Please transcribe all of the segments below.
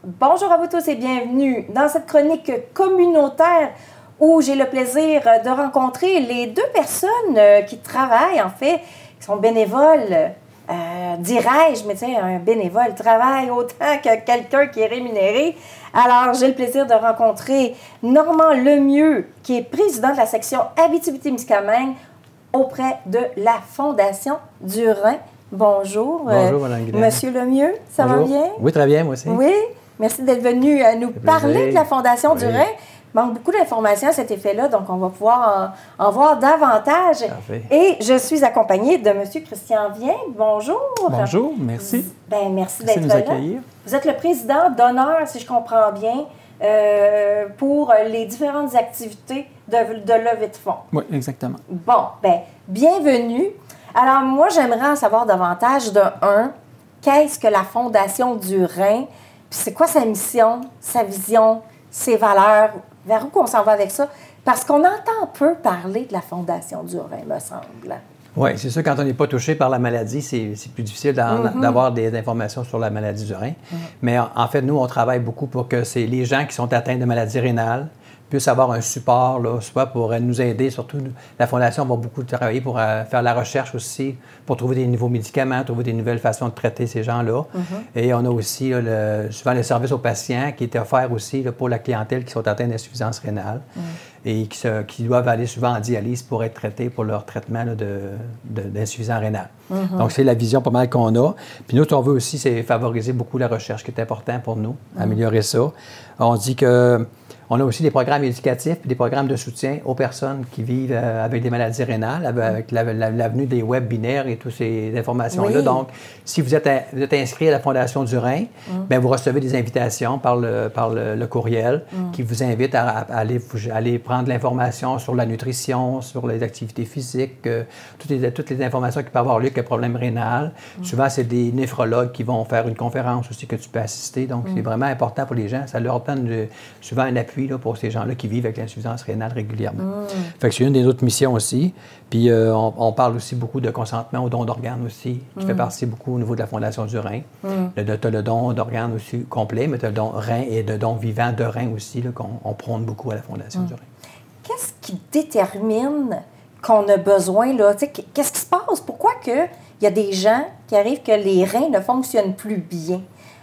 Bonjour à vous tous et bienvenue dans cette chronique communautaire où j'ai le plaisir de rencontrer les deux personnes qui travaillent, en fait, qui sont bénévoles. Dirais-je, mais tu sais, un bénévole travaille autant que quelqu'un qui est rémunéré. Alors, j'ai le plaisir de rencontrer Normand Lemieux, qui est président de la section Abitibi-Témiscamingue auprès de la Fondation du Rhin. Bonjour. Bonjour, Mme Guilhem. Monsieur Lemieux, ça va bien? Oui, très bien, moi aussi. Oui, merci d'être venu nous parler de la Fondation du Rhin. Il manque beaucoup d'informations à cet effet-là, donc on va pouvoir en voir davantage. Parfait. Et je suis accompagnée de M. Christian Vien. Bonjour. Bonjour, merci. Merci d'être de nous là. accueillir. Vous êtes le président d'honneur, si je comprends bien, pour les différentes activités de levée de fonds. Oui, exactement. Bon, bienvenue. Alors, moi, j'aimerais en savoir davantage de qu'est-ce que la Fondation du Rhin? Puis c'est quoi sa mission, sa vision, ses valeurs? Vers où qu'on s'en va avec ça? Parce qu'on entend peu parler de la Fondation du Rhin, me semble. Oui, c'est sûr, quand on n'est pas touché par la maladie, c'est plus difficile d'avoir des informations sur la maladie du rein. Mais en fait, nous, on travaille beaucoup pour que les gens qui sont atteints de maladies rénales puissent avoir un support, là, soit pour nous aider. Surtout, la Fondation va beaucoup travailler pour faire la recherche aussi, pour trouver des nouveaux médicaments, trouver des nouvelles façons de traiter ces gens-là. Et on a aussi souvent le service aux patients qui est offert aussi là, pour la clientèle qui sont atteints d'insuffisance rénale et qui doivent aller souvent en dialyse pour être traités pour leur traitement d'insuffisance rénale. Donc, c'est la vision pas mal qu'on a. Puis nous, ce qu'on veut aussi, c'est favoriser beaucoup la recherche, qui est important pour nous, améliorer ça. On dit que on a aussi des programmes éducatifs et des programmes de soutien aux personnes qui vivent avec des maladies rénales, avec l'avenue des web binaires et toutes ces informations-là. Donc, si vous êtes inscrit à la Fondation du Rhin, bien, vous recevez des invitations par le courriel qui vous invitent à aller prendre l'information sur la nutrition, sur les activités physiques, toutes les informations qui peuvent avoir lieu avec un problème rénal. Souvent, c'est des néphrologues qui vont faire une conférence aussi que tu peux assister. Donc, c'est vraiment important pour les gens. Ça leur donne souvent un appui là, pour ces gens-là qui vivent avec l'insuffisance rénale régulièrement. Fait que c'est une des autres missions aussi. Puis on parle aussi beaucoup de consentement au don d'organes aussi, qui fait partie beaucoup au niveau de la Fondation du Rhin. Tu as le don d'organes aussi complet, mais tu as le don rein et le don vivant de rein aussi, qu'on prône beaucoup à la Fondation du Rhin. Qu'est-ce qui détermine qu'on a besoin, là? Qu'est-ce qui se passe? Pourquoi il y a des gens qui arrivent que les reins ne fonctionnent plus bien?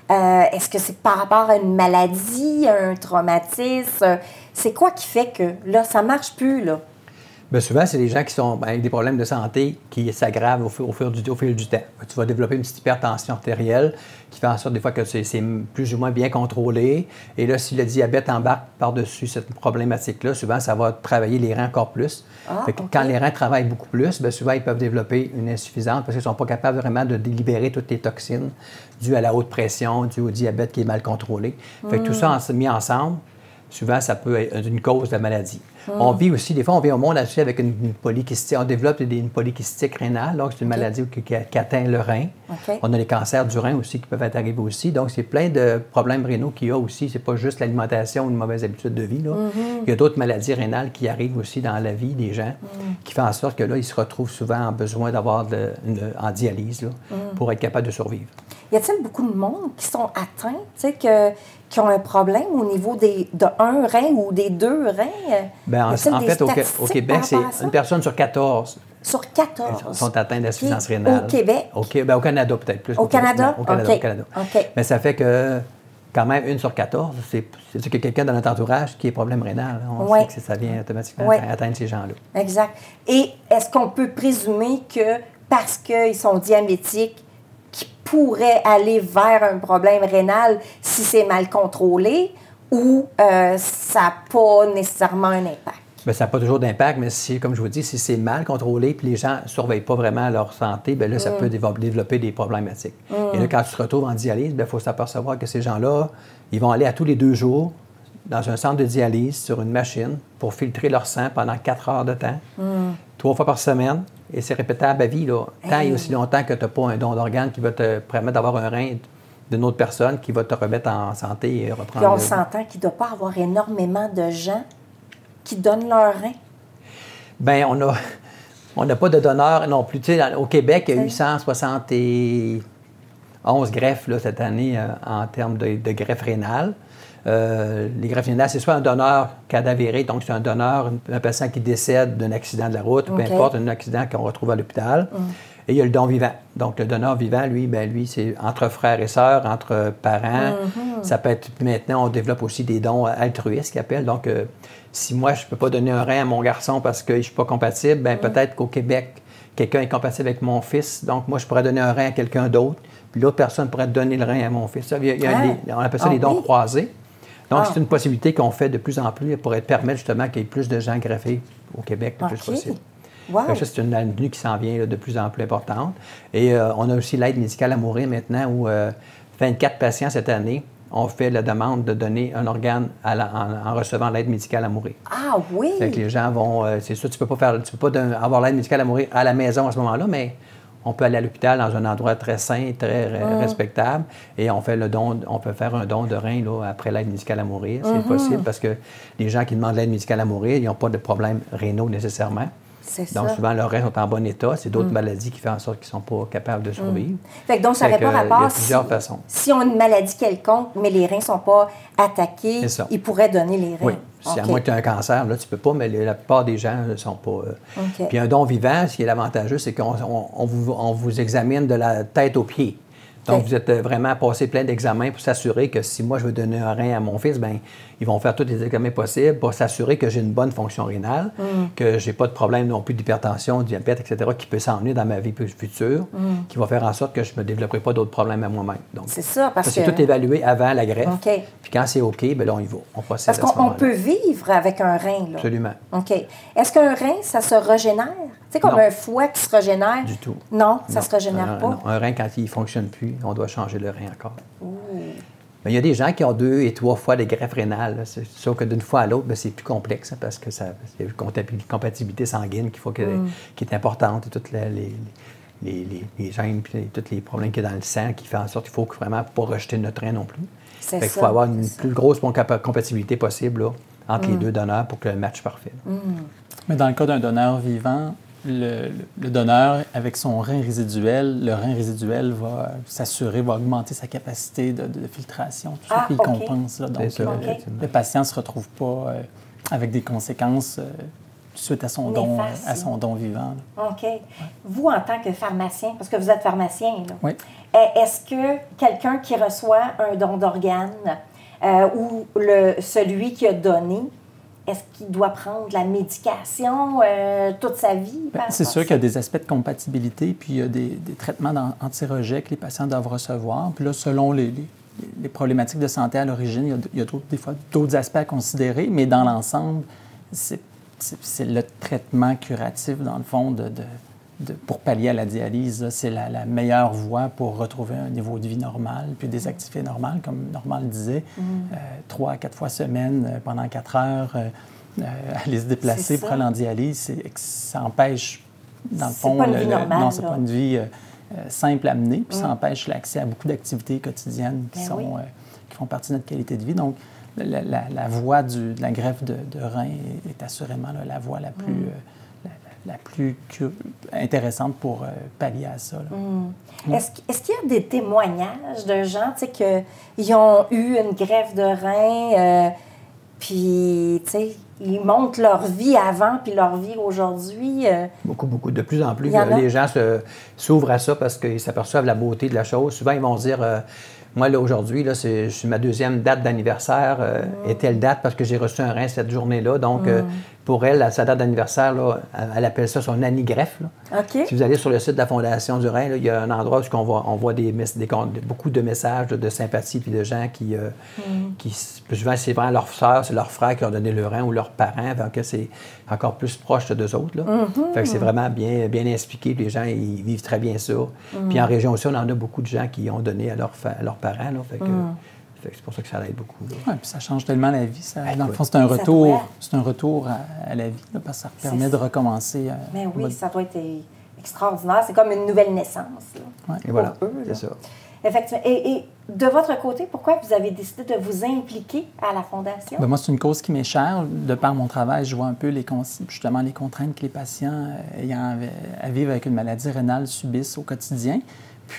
Est-ce que c'est par rapport à une maladie, un traumatisme? C'est quoi qui fait que, là, ça ne marche plus, là? Bien, souvent, c'est des gens qui sont avec des problèmes de santé qui s'aggravent au fil du temps. Tu vas développer une petite hypertension artérielle qui fait en sorte des fois que c'est plus ou moins bien contrôlé. Et là, si le diabète embarque par-dessus cette problématique-là, souvent, ça va travailler les reins encore plus. Quand les reins travaillent beaucoup plus, bien, souvent, ils peuvent développer une insuffisance parce qu'ils ne sont pas capables vraiment de libérer toutes les toxines dues à la haute pression, dues au diabète qui est mal contrôlé. Fait que tout ça mis ensemble, souvent, ça peut être une cause de la maladie. On vit aussi, des fois, on vit au monde aussi avec une polykystique. On développe une polykystique rénale, donc c'est une maladie qui atteint le rein. On a les cancers du rein aussi qui peuvent être arrivés aussi. Donc, c'est plein de problèmes rénaux qu'il y a aussi. C'est pas juste l'alimentation ou une mauvaise habitude de vie. Là. Il y a d'autres maladies rénales qui arrivent aussi dans la vie des gens, qui font en sorte que là, ils se retrouvent souvent en besoin d'avoir en dialyse là, pour être capable de survivre. Y a-t-il beaucoup de monde qui sont atteints, tu sais, qui ont un problème au niveau de un rein ou des deux reins? Bien, en fait, au Québec, c'est une personne sur 14. Sur 14? Sont atteints d'insuffisance rénale. Au Québec? Au Canada, peut-être plus. Au Canada? Au Canada. Mais ça fait que, quand même, 1 sur 14, c'est que quelqu'un dans notre entourage qui a problème rénal. On sait que ça vient automatiquement atteindre ces gens-là. Exact. Et est-ce qu'on peut présumer que, parce qu'ils sont diabétiques, qui pourrait aller vers un problème rénal si c'est mal contrôlé ou ça n'a pas nécessairement un impact? Bien, ça n'a pas toujours d'impact, mais si, comme je vous dis, si c'est mal contrôlé puis les gens ne surveillent pas vraiment leur santé, bien là, ça peut développer des problématiques. Et là, quand tu te retrouves en dialyse, il faut s'apercevoir que ces gens-là, ils vont aller à tous les 2 jours dans un centre de dialyse sur une machine pour filtrer leur sang pendant 4 heures de temps, 3 fois par semaine. Et c'est répétable à vie, là. Tant et aussi longtemps que tu n'as pas un don d'organe qui va te permettre d'avoir un rein d'une autre personne qui va te remettre en santé et reprendre... Puis on s'entend qu'il ne doit pas avoir énormément de gens qui donnent leur rein. Bien, on n'a pas de donneurs non plus. Tu sais, au Québec, il y a eu 160 et... 11 greffes là, cette année en termes de greffes rénales. Les greffes rénales, c'est soit un donneur cadavéré, donc c'est un donneur, un patient qui décède d'un accident de la route, peu importe, un accident qu'on retrouve à l'hôpital. Et il y a le don vivant. Donc, le donneur vivant, lui, c'est entre frères et sœurs, entre parents. Ça peut être, maintenant, on développe aussi des dons altruistes, qu'ils appellent. Donc, si moi, je ne peux pas donner un rein à mon garçon parce que je ne suis pas compatible, bien, peut-être qu'au Québec, quelqu'un est compatible avec mon fils. Donc, moi, je pourrais donner un rein à quelqu'un d'autre. Puis l'autre personne pourrait donner le rein à mon fils. On appelle ça les dons croisés. Donc, c'est une possibilité qu'on fait de plus en plus pour permettre justement qu'il y ait plus de gens greffés au Québec le plus possible. Wow. Ça, c'est une avenue qui s'en vient là, de plus en plus importante. Et on a aussi l'aide médicale à mourir maintenant où 24 patients cette année ont fait la demande de donner un organe en recevant l'aide médicale à mourir. Ah oui! Fait que les gens vont... c'est sûr, tu peux pas avoir l'aide médicale à mourir à la maison à ce moment-là, mais on peut aller à l'hôpital dans un endroit très sain, très respectable, et on peut faire un don de rein là, après l'aide médicale à mourir. C'est possible parce que les gens qui demandent l'aide médicale à mourir, ils n'ont pas de problèmes rénaux nécessairement. Donc, souvent, leurs reins sont en bon état. C'est d'autres maladies qui font en sorte qu'ils ne sont pas capables de survivre. Fait que donc, ça n'aurait pas rapport il y a plusieurs façons. Si on a une maladie quelconque, mais les reins ne sont pas attaqués, ils pourraient donner les reins. Oui. Si à moins que tu as un cancer, là, tu ne peux pas, mais la plupart des gens ne sont pas... Puis un don vivant, ce qui est avantageux, c'est qu'on vous examine de la tête aux pieds. Donc, vous êtes vraiment passé plein d'examens pour s'assurer que si moi, je veux donner un rein à mon fils, bien, ils vont faire tous les examens possibles pour s'assurer que j'ai une bonne fonction rénale, que je n'ai pas de problème non plus d'hypertension, de diabète, etc., qui peut s'emmener dans ma vie future, qui va faire en sorte que je ne me développerai pas d'autres problèmes à moi-même. Donc, c'est ça, parce que... c'est tout évalué avant la greffe. Puis quand c'est OK, bien là, on y va. On procède parce qu'on peut vivre avec un rein, là. Absolument. OK. Est-ce qu'un rein, ça se régénère? Tu sais, comme un foie qui se régénère? Du tout. Non, ça ne se régénère pas? Non. Un rein, quand il ne fonctionne plus, on doit changer le rein encore. Mais il y a des gens qui ont 2 et 3 fois des greffes rénales. Sauf que d'une fois à l'autre, c'est plus complexe hein, parce que il y a une compatibilité sanguine qui est importante et toutes les gènes et tous les problèmes qu'il y a dans le sang qui fait en sorte qu'il faut vraiment pas rejeter notre rein non plus. Il faut avoir une plus grosse compatibilité possible là, entre les deux donneurs pour que le match parfait. Mais dans le cas d'un donneur vivant, le donneur, avec son rein résiduel, le rein résiduel va va augmenter sa capacité de filtration, tout ça, puis il compense. Là, donc, le patient ne se retrouve pas avec des conséquences suite à son don vivant. Là. OK. Vous, en tant que pharmacien, parce que vous êtes pharmacien, là, est-ce que quelqu'un qui reçoit un don d'organes ou celui qui a donné, est-ce qu'il doit prendre la médication toute sa vie? C'est sûr qu'il y a des aspects de compatibilité, puis il y a des traitements anti-rejet que les patients doivent recevoir. Puis là, selon les problématiques de santé à l'origine, il y a des fois d'autres aspects à considérer, mais dans l'ensemble, c'est le traitement curatif, dans le fond, pour pallier à la dialyse. C'est la meilleure voie pour retrouver un niveau de vie normal, puis des activités normales, comme Normand le disait, 3 à 4 fois semaine, pendant 4 heures, aller se déplacer pour aller en dialyse, ça empêche, dans le fond... C'est pas une vie normale. Non, c'est pas une vie simple à mener, puis ça empêche l'accès à beaucoup d'activités quotidiennes qui font partie de notre qualité de vie. Donc, la voie de la greffe de rein est assurément la voie la plus intéressante pour pallier à ça. Est-ce qu'il y a des témoignages de gens qui ont eu une greffe de rein, puis ils montrent leur vie avant puis leur vie aujourd'hui? Beaucoup. De plus en plus, les gens s'ouvrent à ça parce qu'ils s'aperçoivent la beauté de la chose. Souvent, ils vont se dire... moi, là, aujourd'hui, je suis ma 2e date d'anniversaire est telle date parce que j'ai reçu un rein cette journée-là. Donc, pour elle, sa date d'anniversaire, là, elle appelle ça son annigreffe. Si vous allez sur le site de la Fondation du rein, là, il y a un endroit où on voit beaucoup de messages de sympathie puis de gens qui souvent, c'est vraiment leur sœur, c'est leur frère qui ont donné le rein ou leurs parents. Donc, c'est encore plus proche d'eux autres. Là. Fait que c'est vraiment bien expliqué. Puis les gens, ils vivent très bien ça. Puis en région aussi, on en a beaucoup de gens qui ont donné à leurs parents. Là, fait que c'est pour ça que ça aide beaucoup. Oui, puis ça change tellement la vie. Dans le fond, c'est un retour à la vie, là, parce que ça permet de recommencer. Mais oui, ça doit être extraordinaire. C'est comme une nouvelle naissance. Là, et voilà, c'est ça. Effectivement. Et de votre côté, pourquoi vous avez décidé de vous impliquer à la Fondation? Bien, moi, c'est une cause qui m'est chère. De par mon travail, je vois un peu justement les contraintes que les patients ayant à vivre avec une maladie rénale subissent au quotidien.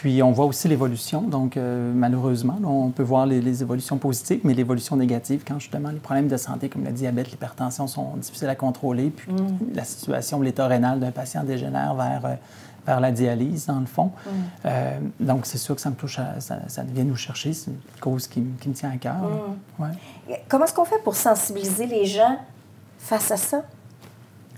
Puis, on voit aussi l'évolution. Donc, malheureusement, là, on peut voir les évolutions positives, mais l'évolution négative quand, justement, les problèmes de santé, comme le diabète, l'hypertension, sont difficiles à contrôler. Puis, la situation, l'état rénal d'un patient dégénère vers la dialyse, dans le fond. Donc, c'est sûr que ça me touche, ça vient nous chercher. C'est une cause qui me tient à cœur. Ouais. Comment est-ce qu'on fait pour sensibiliser les gens face à ça?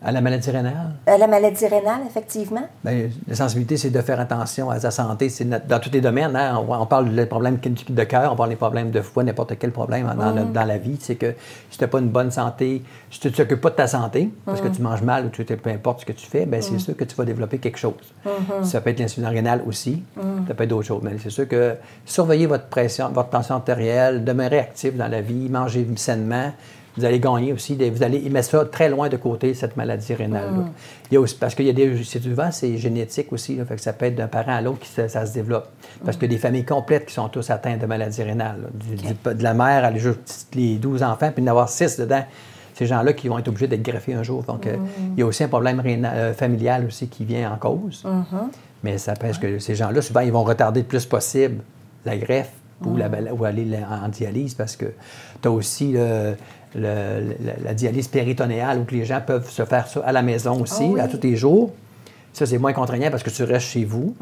À la maladie rénale? À la maladie rénale, effectivement. Bien, la sensibilité, c'est de faire attention à sa santé. C'est dans tous les domaines. Hein? On parle des problèmes de cœur, on parle des problèmes de foie, n'importe quel problème dans la vie. C'est que si tu n'as pas une bonne santé, si tu ne t'occupes pas de ta santé, parce que tu manges mal ou peu importe ce que tu fais, bien, c'est sûr que tu vas développer quelque chose. Ça peut être l'insuline rénale aussi, ça peut être d'autres choses. Mais c'est sûr que surveiller votre pression, votre tension artérielle, demeurer actif dans la vie, manger sainement, vous allez gagner aussi, vous allez mettre ça très loin de côté, cette maladie rénale-là. Il y a aussi, parce qu'il y a des, souvent, c'est génétique aussi, là, fait que ça peut être d'un parent à l'autre que ça se développe. Parce qu'il y a des familles complètes qui sont tous atteintes de maladie rénale. De la mère à les 12 enfants, puis d'en avoir 6 dedans. Ces gens-là qui vont être obligés d'être greffés un jour. Donc, il y a aussi un problème familial aussi qui vient en cause. Mais ça pèse que ces gens-là, souvent, ils vont retarder le plus possible la greffe ou aller en dialyse parce que tu as aussi la dialyse péritonéale où les gens peuvent se faire ça à la maison aussi, à tous les jours. Ça, c'est moins contraignant parce que tu restes chez vous,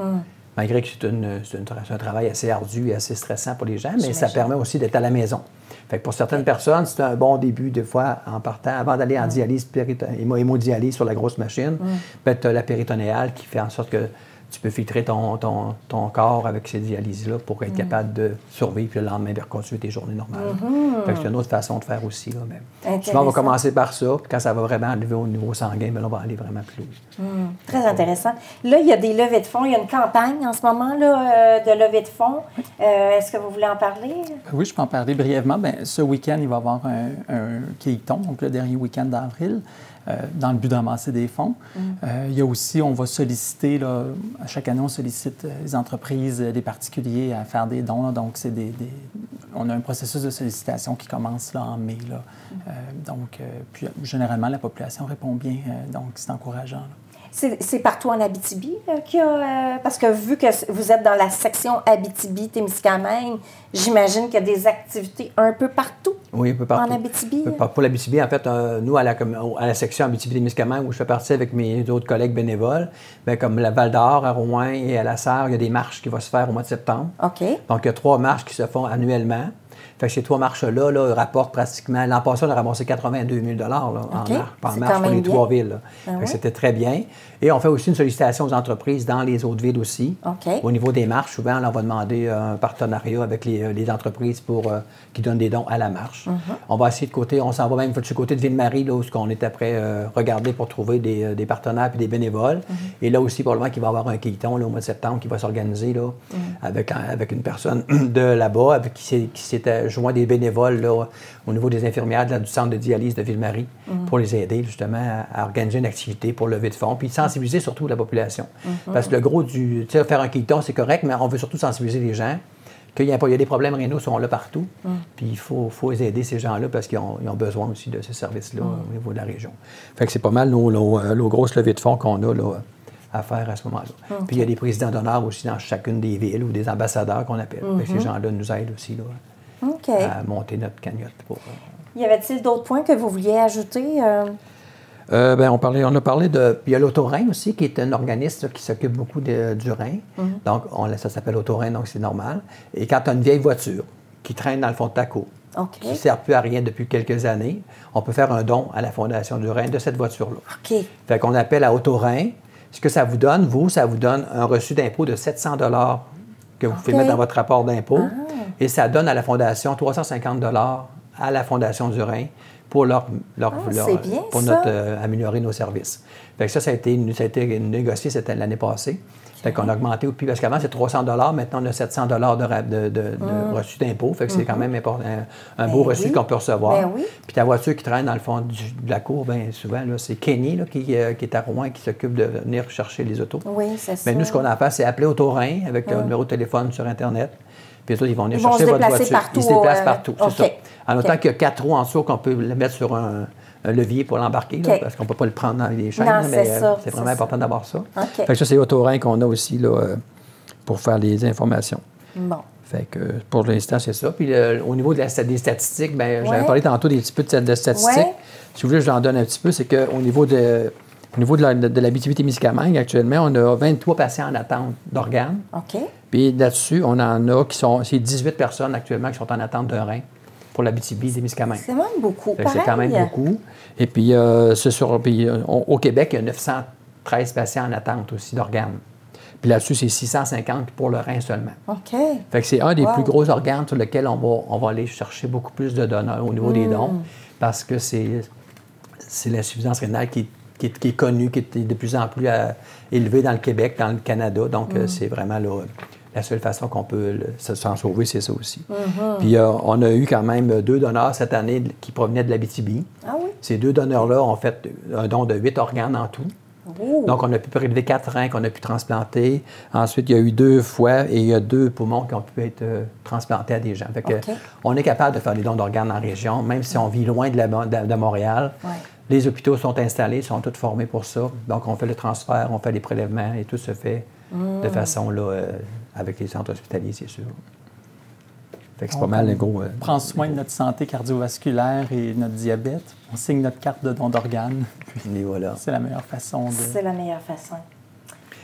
malgré que c'est un travail assez ardu et assez stressant pour les gens, mais ça permet aussi d'être à la maison. Fait que pour certaines personnes, c'est un bon début, des fois, en partant, avant d'aller en dialyse, hémodialyse sur la grosse machine, tu as la péritonéale qui fait en sorte que tu peux filtrer ton corps avec ces dialyses-là pour être capable de survivre puis le lendemain de reconstruire tes journées normales. Fait que c'est une autre façon de faire aussi. Là, mais souvent, on va commencer par ça, puis quand ça va vraiment arriver au niveau sanguin, bien, on va aller vraiment plus loin. Très intéressant. Là, il y a des levées de fonds. Il y a une campagne en ce moment là, de levée de fonds. Est-ce que vous voulez en parler? Oui, je peux en parler brièvement. Bien, ce week-end, il va y avoir un Keaton, donc le dernier week-end d'avril, dans le but de ramasser des fonds. Il y a aussi, on va solliciter, là, à chaque année, on sollicite les entreprises, les particuliers à faire des dons. Là, donc, c'est on a un processus de sollicitation qui commence là, en mai. Là. Puis, généralement, la population répond bien, donc c'est encourageant. Là. C'est partout en Abitibi qu'il y a... parce que vu que vous êtes dans la section Abitibi-Témiscamingue, j'imagine qu'il y a des activités un peu partout. Oui, un peu partout. En Abitibi. Pour l'Abitibi, en fait, nous, à la section Abitibi-Témiscamingue, où je fais partie avec mes autres collègues bénévoles, bien, comme la Val-d'Or, à Rouen et à La Sarre, il y a des marches qui vont se faire au mois de septembre. OK. Donc, il y a 3 marches qui se font annuellement. Fait que ces 3 marches-là rapportent pratiquement... L'an passé, on a ramassé 82 000 en marche pour les 3 villes. C'était très bien. Et on fait aussi une sollicitation aux entreprises dans les autres villes aussi. Au niveau des marches, souvent, on va demander un partenariat avec les entreprises qui donnent des dons à la marche. On va essayer de côté... On s'en va même du côté de Ville-Marie, là, où on est après regarder pour trouver des partenaires et des bénévoles. Et là aussi, probablement qu'il va y avoir un Keaton au mois de septembre qui va s'organiser là, avec une personne de là-bas qui s'était joint des bénévoles là, au niveau des infirmières du centre de dialyse de Ville-Marie pour les aider justement à organiser une activité pour lever de fonds puis sensibiliser surtout la population. Parce que le gros du... Tu sais, faire un Keaton, c'est correct, mais on veut surtout sensibiliser les gens qu'il y a des problèmes rénaux sont là partout. Puis il faut aider ces gens-là parce qu'ils ont besoin aussi de ces services-là au niveau de la région. Fait que c'est pas mal nos grosses levées de fonds qu'on a là, à faire à ce moment-là. Puis il y a des présidents d'honneur aussi dans chacune des villes ou des ambassadeurs qu'on appelle. Ces gens-là nous aident aussi là, à monter notre cagnotte. Y avait-il d'autres points que vous vouliez ajouter? Bien, on a parlé de... Il y a l'Auto-Rein aussi, qui est un organisme qui s'occupe beaucoup du rein. Donc, ça s'appelle Auto-Rein, donc c'est normal. Et quand tu as une vieille voiture qui traîne dans le fond de ta cour, qui ne sert plus à rien depuis quelques années, on peut faire un don à la Fondation du Rein de cette voiture-là. Fait qu'on appelle à Auto-Rein. Ce que ça vous donne, ça vous donne un reçu d'impôt de 700 $ que vous pouvez mettre dans votre rapport d'impôt. Et ça donne à la Fondation 350 $ à la Fondation du Rein pour améliorer nos services. Fait que ça a été négocié l'année passée. Fait qu'on a augmenté, puis parce qu'avant, c'est 300 $, maintenant, on a 700 $ de reçu d'impôt. Fait que c'est quand même un beau reçu qu'on peut recevoir. Puis ta voiture qui traîne dans le fond de la cour, bien souvent, là, c'est Kenny là, qui est à Rouen qui s'occupe de venir chercher les autos. Oui, c'est ça. Mais nous, ce qu'on a fait, c'est appeler Auto-Rein avec un numéro de téléphone sur Internet. Puis ils vont venir chercher votre voiture. Ils se déplacent partout, c'est ça. En autant qu'il y a 4 roues en dessous qu'on peut le mettre sur un levier pour l'embarquer, parce qu'on ne peut pas le prendre dans les chaînes, mais c'est vraiment important d'avoir ça. Fait que ça, c'est Auto-Rein qu'on a aussi là, pour faire les informations. Bon. Fait que pour l'instant, c'est ça. Puis au niveau des statistiques, bien, j'avais parlé tantôt des petits peu de statistiques. Ouais. Si vous voulez, je vous en donne un petit peu. C'est qu'au niveau de l'Abitibi-Témiscamingue, actuellement, on a 23 patients en attente d'organes. OK. Puis là-dessus, on en a c'est 18 personnes actuellement qui sont en attente d'un rein pour l'Abitibi-Témiscamingue. C'est quand même beaucoup. C'est quand même beaucoup. Et puis, au Québec, il y a 913 patients en attente aussi d'organes. Puis là-dessus, c'est 650 pour le rein seulement. OK. Fait que c'est un des plus gros organes sur lequel on va aller chercher beaucoup plus de donneurs au niveau des dons, parce que c'est l'insuffisance rénale qui est connue, qui est de plus en plus élevée dans le Québec, dans le Canada. Donc, c'est vraiment la seule façon qu'on peut s'en sauver, c'est ça aussi. Puis, on a eu quand même 2 donneurs cette année qui provenaient de l'Abitibi. Ah oui? Ces 2 donneurs-là ont fait un don de 8 organes en tout. Oh. Donc, on a pu prélever 4 reins qu'on a pu transplanter. Ensuite, il y a eu 2 foies et il y a 2 poumons qui ont pu être transplantés à des gens. Fait que, on est capable de faire des dons d'organes en région, même si on vit loin de Montréal. Ouais. Les hôpitaux sont installés, sont tous formés pour ça. Donc, on fait le transfert, on fait les prélèvements et tout se fait de façon, avec les centres hospitaliers, c'est sûr. Fait que c'est pas mal le gros... On prend soin de notre santé cardiovasculaire et notre diabète. On signe notre carte de don d'organes. Et voilà. C'est la meilleure façon de... C'est la meilleure façon.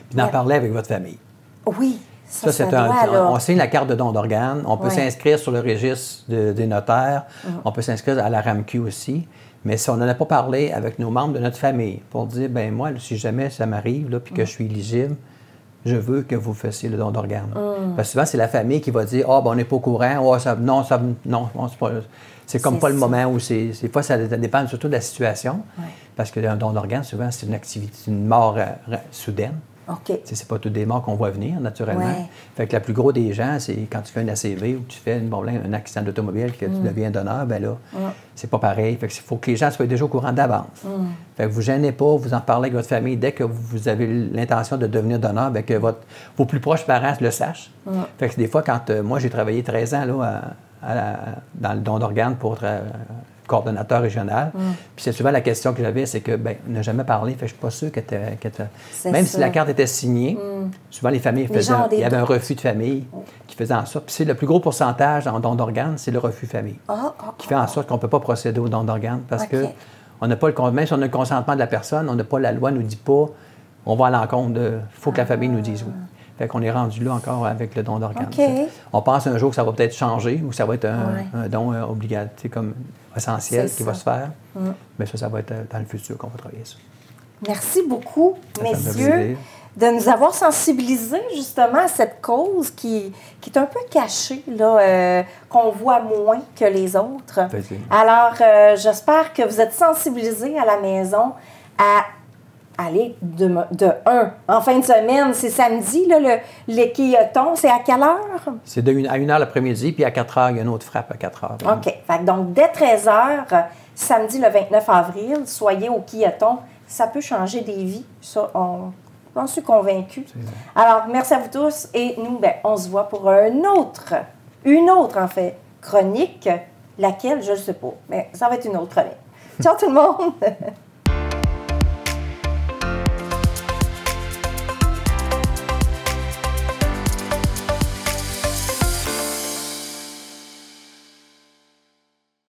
Puis d'en parler avec votre famille. Oui. Ça, c'est on signe la carte de don d'organes. On peut s'inscrire sur le registre des notaires. On peut s'inscrire à la RAMQ aussi. Mais si on n'en a pas parlé avec nos membres de notre famille pour dire, ben moi, si jamais ça m'arrive, puis que je suis éligible, je veux que vous fassiez le don d'organes. Parce que souvent, c'est la famille qui va dire, ben, on n'est pas au courant, c'est comme pas le moment où c'est. Des fois, ça dépend surtout de la situation. Ouais. Parce que un don d'organes, souvent, c'est une activité, une mort soudaine. OK. C'est pas toutes des morts qu'on voit venir, naturellement. Ouais. Fait que la plus gros des gens, c'est quand tu fais un ACV ou tu fais un accident d'automobile, que tu deviens donneur, ben là, c'est pas pareil. Fait que faut que les gens soient déjà au courant d'avance. Fait que vous gênez pas, vous en parlez avec votre famille. Dès que vous avez l'intention de devenir donneur, bien que vos plus proches parents le sachent. Fait que des fois, quand moi, j'ai travaillé 13 ans dans le don d'organes pour être coordonnateur régional. Puis c'est souvent la question que j'avais, c'est que, bien, on n'a jamais parlé, fait que je suis pas sûr que même si la carte était signée, souvent les familles faisaient, il y avait un refus de famille qui faisait en sorte. Puis c'est le plus gros pourcentage en don d'organes, c'est le refus famille, qui fait en sorte qu'on ne peut pas procéder au don d'organes parce que on n'a pas même si on a le consentement de la personne, on n'a pas, la loi ne nous dit pas, on va à l'encontre de, il faut que la famille nous dise oui. Fait qu'on est rendu là encore avec le don d'organes. On pense un jour que ça va peut-être changer ou que ça va être un don obligatoire, comme essentiel qui va se faire. Mais ça va être dans le futur qu'on va travailler ça. Merci beaucoup, messieurs, de nous avoir sensibilisés justement à cette cause qui est un peu cachée, là, qu'on voit moins que les autres. Alors, j'espère que vous êtes sensibilisés à la maison à aller en fin de semaine, c'est samedi, là, l'équilloton, c'est à quelle heure? C'est à 1h l'après-midi, puis à 4h, il y a une autre frappe à 4h. OK. Fait donc, dès 13h, samedi le 29 avril, soyez au quilloton. Ça peut changer des vies. Ça, j'en suis convaincue. Alors, merci à vous tous. Et nous, ben, on se voit pour une autre, en fait, chronique. Laquelle, je ne sais pas. Mais ça va être une autre chronique. Ciao tout le monde!